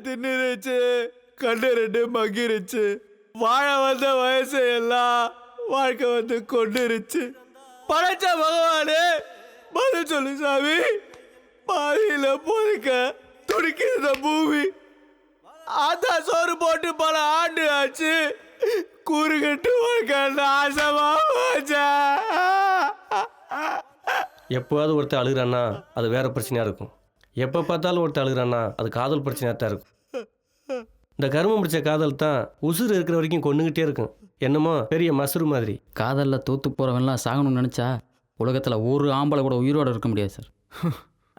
தின்னுருச்சு, கண்ணு ரெண்டு மங்கிருச்சு. வாழ வந்த வயசு எல்லாம் வாழ்க்கை வந்து கொண்டுருச்சு. படைச்ச பகவானே பதில் சொல்லு சாமி. பாதியில போதுக்க துடிக்குது இந்த பூமி. அதான் சோறு போட்டு பல ஆண்டு ஆச்சு. கூறுகட்டு வாழ்க்கை நாசமா போச்சா. எப்போவாவது ஒருத்தர் அழுகிறான்னா அது வேற பிரச்சனையாக இருக்கும். எப்போ பார்த்தாலும் ஒருத்தர் அழுகிறான்னா அது காதல் பிரச்சனையாக தான் இருக்கும். இந்த கருமம் பிடிச்ச காதல் தான் உசுறு இருக்கிற வரைக்கும் கொண்டுகிட்டே இருக்கும். என்னமோ பெரிய மசுறு மாதிரி. காதலில் தோற்று போகிறவன்லாம் சாகணும்னு நினச்சா உலகத்தில் ஒரு ஆம்பளை கூட உயிரோடு இருக்க முடியாது சார்.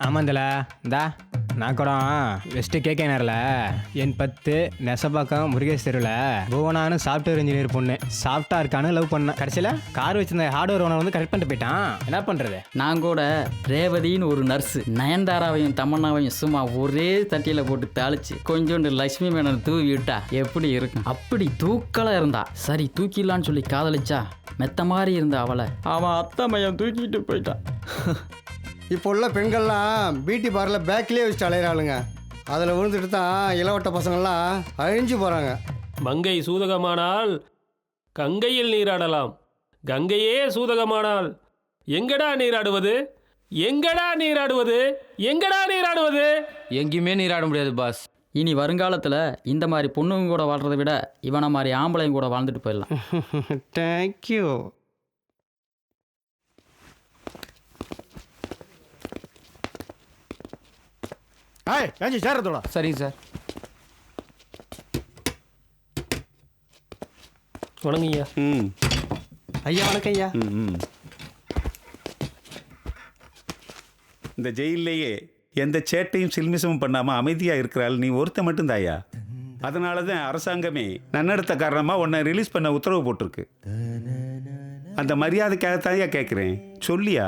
ஆமாந்தல இந்தா நான் கூட வெஸ்ட்டு கேட்கல என் 10 நெசப்பாக்கம் முருகேஷ் தெருவில் புவனானு சாஃப்ட்வேர் இன்ஜினியர் பொண்ணு சாஃப்டாக இருக்கான்னு லவ் பண்ணேன். கடைசியில் கார் வச்சிருந்த ஹார்ட்வேர் ஓனர் வந்து கரெக்ட் பண்ணிட்டு போயிட்டான். என்ன பண்ணுறது? நான் கூட ரேவதின்னு ஒரு நர்ஸு நயன்தாராவையும் தமன்னாவையும் சும்மா ஒரே தட்டியில் போட்டு தாளிச்சு கொஞ்சோண்டு லட்சுமி மேனன் தூவி விட்டா எப்படி இருக்கும்? அப்படி தூக்கலாக இருந்தா சரி தூக்கிடலான்னு சொல்லி காதலிச்சா மெத்த மாதிரி இருந்த அவளை அவன் அத்தை மையம் தூக்கிட்டு போயிட்டான். இப்போ உள்ள பெண்கள்லாம் பியூட்டி பார்லர் பேக்லேயே வச்சு அலையிறாளுங்க. அதில் விழுந்துட்டு தான் இளவட்ட பசங்கள்லாம் அழிஞ்சு போகிறாங்க. மங்கை சூதகமானால் கங்கையில் நீராடலாம், கங்கையே சூதகமானால் எங்கடா நீராடுவது, எங்கடா நீராடுவது, எங்கடா நீராடுவது? எங்கேயுமே நீராட முடியாது பாஸ். இனி வருங்காலத்தில் இந்த மாதிரி பொண்ணுங்க கூட வாழ்கிறத விட இவனை மாதிரி ஆம்பளைங்க கூட வாழ்ந்துட்டு போயிடலாம். தேங்க்யூ. ஏஞ்சி சேர்றதோட. சரிங்க சார். வணங்கய்யா. ஐயா வணக்கம் ஐயா. இந்த ஜெயிலேயே எந்த சேட்டையும் சில்மிசமும் பண்ணாமல் அமைதியாக இருக்கிறாள் நீ ஒருத்த மட்டும்தாயா. அதனால தான் அரசாங்கமே நன்னடத்த காரணமாக உன்னை ரிலீஸ் பண்ண உத்தரவு போட்டிருக்கு. அந்த மரியாதைக்காகத்தாயா கேட்குறேன், சொல்லியா?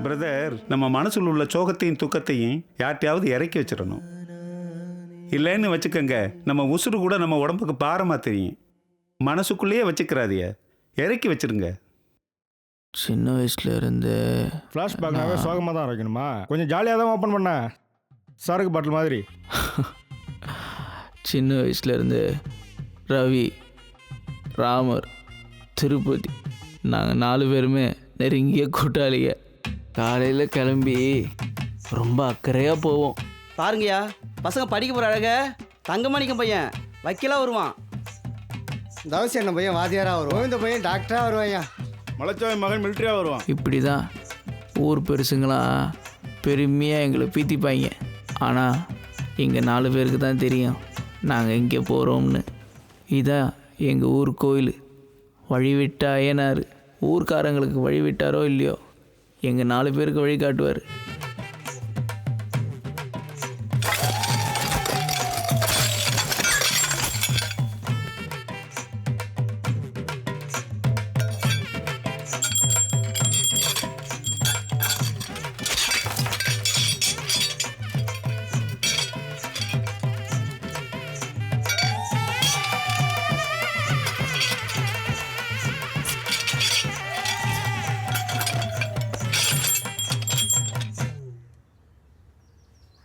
பிரதர், நம்ம மனசில் உள்ள சோகத்தையும் துக்கத்தையும் யார்ட்டையாவது இறக்கி வச்சிடணும். இல்லைன்னு வச்சுக்கோங்க, நம்ம உசுறு கூட நம்ம உடம்புக்கு பாரமாக தெரியும். மனசுக்குள்ளேயே வச்சுக்கிறாதிய, இறக்கி வச்சிருங்க. சின்ன வயசுல இருந்து ஃப்ளாஷ்பேக்னாவே சோகமாக தான் இருக்கணுமா? கொஞ்சம் ஜாலியாக தான் ஓப்பன் பண்ண சரக்கு பாட்டில் மாதிரி. சின்ன வயசுல இருந்து ரவி, ராமர், திருப்பதி நாங்கள் 4 பேருமே நெருங்கிய கூட்டாளிங்க. காலையில் கிளம்பி ரொம்ப அக்கறையாக போவோம். பாருங்கய்யா, பசங்க படிக்க போகிற அழக தங்கமணிக்கம் பையன் வக்கீலாக வருவான். தவசி என்ன பையன் வாத்தியாராக வருவான். இந்த பையன் டாக்டராக வருவாயா. மலைச்சாமி மகன் மிலிட்ரியாக வருவான். இப்படி தான் ஊர் பெருசுங்களாம் பெருமையாக எங்களை பீத்திப்பாங்க. ஆனால் எங்கள் 4 பேருக்கு தான் தெரியும் நாங்கள் எங்கே போகிறோம்னு. இதான் எங்கள் ஊர் கோயில். வழிவிட்டா ஐயனார் ஊர்க்காரங்களுக்கு வழிவிட்டாரோ இல்லையோ எங்கள் 4 பேருக்கு வழி காட்டுவார்.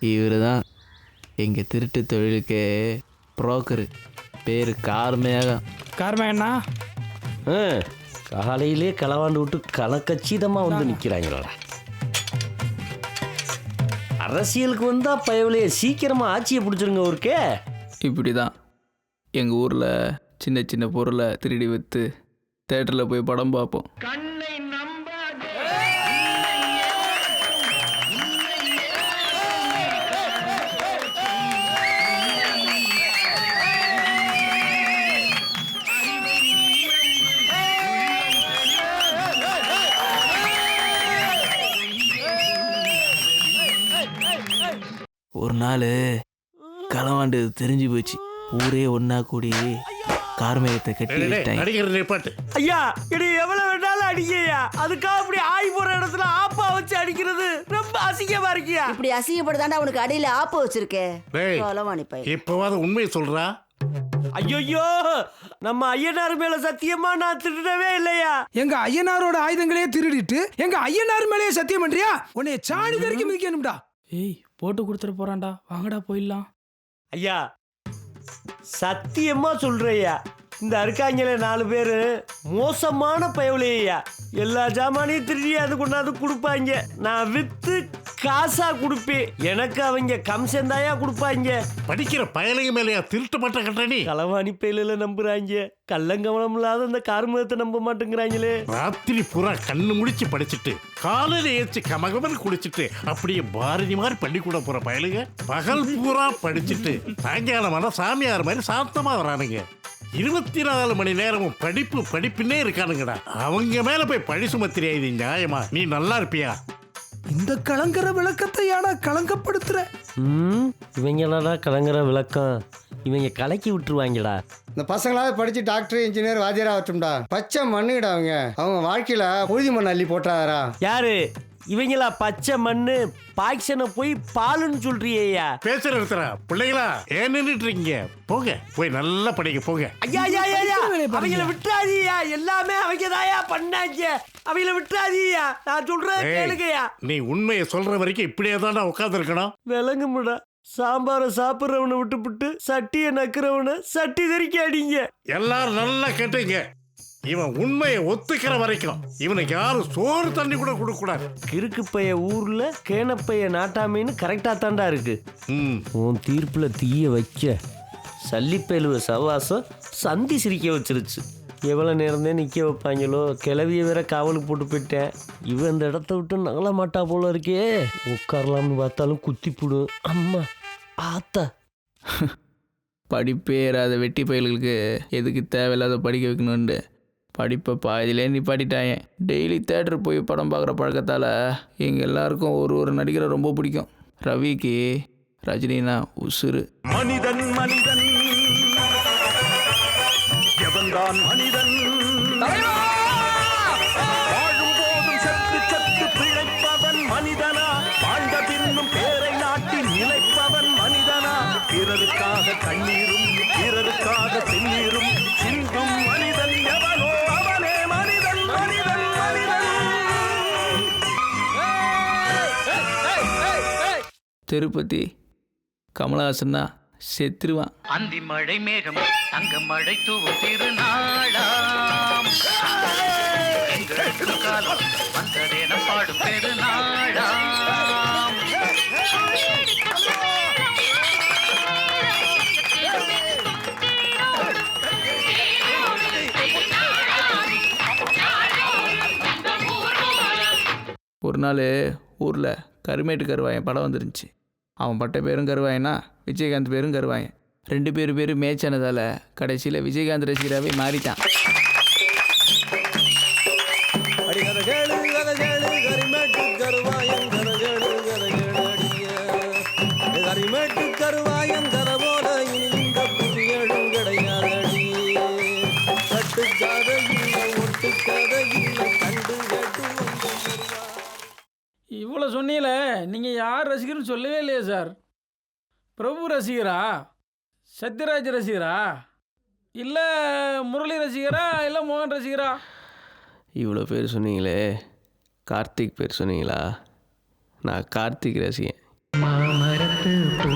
இவர் தான் எங்கள் திருட்டு தொழிலுக்கு புரோக்கரு. பேர் கார்மேகம். காரணம் காலையிலே களவாண்டு விட்டு கலக்கச்சிதமாக வந்து நிற்கிறாங்களா. அரசியலுக்கு வந்தால் பயவிலையே சீக்கிரமாக ஆட்சியை பிடிச்சிருங்க ஊருக்கே. இப்படி தான் எங்கள் ஊரில் சின்ன சின்ன பொருளை திருடி விற்று தேட்டரில் போய் படம் பார்ப்போம். ஒரு நாள் களவாண்டு தெரிஞ்சு போச்சு. ஊரே ஒன்னா கூடி கார்மேகத்தை கட்டி வச்சிட்டாங்க. ஐயா, இது எவ்வளவு வேணாலும் அடிக்கையா. அதுக்காக அப்படி ஆய் போற இடத்துல ஆப்பா வச்சு அடிக்கிறது ரொம்ப அசிங்கமா இருக்கியா. இப்படி அசிங்கப்படுதாண்டா உனக்கு அடியில ஆப்ப வச்சிருக்கேன். இப்போவாது உண்மையை சொல்றா. ஐயோ, நம்ம ஐயனார் மேல சத்தியமா நான் திருடவே இல்லையா. எங்க ஐயனாரோட ஆயுதங்களே திருடிட்டு எங்க ஐயனார் மேலேயே சத்தியம் பண்றியா? உன்னை சாணி வரைக்கும் மிதிக்கணும்டா. ஏய், போட்டு கொடுத்துட்டு போறான்டா, வாங்கடா போயிடலாம். ஐயா சத்தியமா சொல்றையா, இந்த அருக்காங்களே 4 பேரு மோசமான பயவுலையா. எல்லா ஜாமானையும் திருடி அது கொண்டாந்து கொடுப்பாங்க. நான் வித்து காசா கொடுப்பேன். எனக்கு அவங்க கம்சந்தாயா கொடுப்பாங்க. படிக்கிற பயலுங்க மேலையா திருட்டு மாட்ட கட்டணி. களவாணி பயலில நம்புறாங்க. கள்ளங்கவனம் இல்லாத அந்த கார்முகத்தை நம்ப மாட்டேங்கிறாங்களே. ராத்திரி பூரா கண்ணு முடிச்சு படிச்சுட்டு காலையில ஏச்சு கமகமன் குடிச்சிட்டு அப்படியே பாரதி மாதிரி பள்ளிக்கூட போற பயலுங்க பகல் பூரா படிச்சுட்டு சாயங்காலமான சாமியார் மாதிரி சாந்தமா வரானுங்க. 24 மணி நேரமும் படிப்புன்னே இருக்கானுங்கடா. அவங்க மேல போய் பழி சுமத்திரியா? இது நியாயமா? நீ நல்லா இருப்பியா? இந்த கலங்கர விளக்கத்தை யாரா கலங்கப்படுத்துற? இவங்க என்னடா கலங்குற விளக்கம்? இவங்க கலக்கி விட்டுருவாங்கடா. இந்த பசங்களாவது படித்து டாக்டர் இன்ஜினியர் வாத்தியாரா வரட்டும்டா. பச்சை மண்ணுடா அவங்க வாழ்க்கையில் புழுதி மண் அள்ளி போட்டாரா? யாரு இவங்களா? பச்சை மண்ணு பாய்ச்சனை போய் பாலுன்னு சொல்றியா? பேசுற இடத்துல பிள்ளைகளா ஏன் நின்றுட்டு இருக்கீங்க? போங்க, போய் நல்லா படிக்க போங்க. ஐயா ஐயா ஐயா, அவங்கள விட்டுறாதீயா. எல்லாமே அவங்க தாயா பண்ணாங்க. அவங்கள விட்டுறாதீயா. நான் சொல்றேன் கேளுங்கயா. நீ உண்மையை சொல்ற வரைக்கும் இப்படியே தான் உட்கார்ந்து இருக்கணும். விளங்க முடா. சாம்பாரை சாப்பிட்றவனை விட்டுப்புட்டு சட்டியை நக்குறவனை சட்டி தெரிக்க அடிங்க. எல்லாரும் நல்லா கேட்டுங்க. இவன் உண்மையை ஒத்துக்கிற வரைக்கும் இவனுக்கு யாரும் சோறு தண்ணி கூட கொடுக்க கூடாது. கிறுக்கு பைய ஊர்ல கேனப்பைய நாட்டாமின்னு கரெக்டா தாண்டா இருக்கு. உன் தீர்ப்புல தீய வைக்க சல்லிப்பேலுவ சவாசம் சந்தி சிரிக்க வச்சிருச்சு. எவ்வளவு நேரம்தே நிக்க வைப்பாங்களோ. கிளவிய வேற காவலுக்கு போட்டு போயிட்டேன். இவன் இந்த இடத்த விட்டு நகல மாட்டா போல இருக்கே. உட்காரலாம்னு பார்த்தாலும் குத்தி போடும். அம்மா ஆத்தா. படிப்பே ஏறாத வெட்டி பயல்களுக்கு எதுக்கு தேவையில்லாத படிக்க வைக்கணுன்ட்டு படிப்பை பாதியிலே நிப்பாட்டிட்டாங்க. டெய்லி தேட்டர் போய் படம் பார்க்குற பழக்கத்தால் எங்கள் எல்லாருக்கும் ஒரு நடிகரை ரொம்ப பிடிக்கும். ரவிக்கு ரஜினினா உசுறு. மனிதன் மனிதன் எவன்தான் மனிதன்? வாழும் போதும் சத்து சத்து பிழைப்பவன் மனிதனா? வாழ்ந்த பின்னும் பேரை நாட்டி நிலைப்பவன் மனிதனா? பிறருக்காக கண்ணீரும் பிறருக்காக செந்நீரும் சிந்தும் மனிதன் எவனோ அவனே மனிதன் மனிதன் மனிதன். திருப்பதி கமலஹாசன்னா செத்துருவான். அந்தி மழை மேகம் தங்க மழை தூவும் திருநாளாம். எங்களுக்கு காலம் வந்ததென பாடும் பெருநாளாம். ஒரு நாள் ஊரில் கருமேட்டு கருவாயன் படம் வந்துருந்துச்சு. அவன் பட்ட பேரும் கருவாயனா, விஜயகாந்த் பேரும் கருவாயன். 2 பேரும் மேட்சானதால் கடைசியில் விஜயகாந்த் ரசிகராகவே மாறிட்டான். இவ்வளோ சொன்னீங்களே, நீங்கள் யார் ரசிகர்னு சொல்லவே இல்லையே சார். பிரபு ரசிகரா, சத்யராஜ் ரசிகரா, இல்லை முரளி ரசிகரா, இல்லை மோகன் ரசிகரா? இவ்வளோ பேர் சொன்னீங்களே, கார்த்திக் பேர் சொன்னீங்களா? நான் கார்த்திக் ரசிகன். மாமரத்து பூ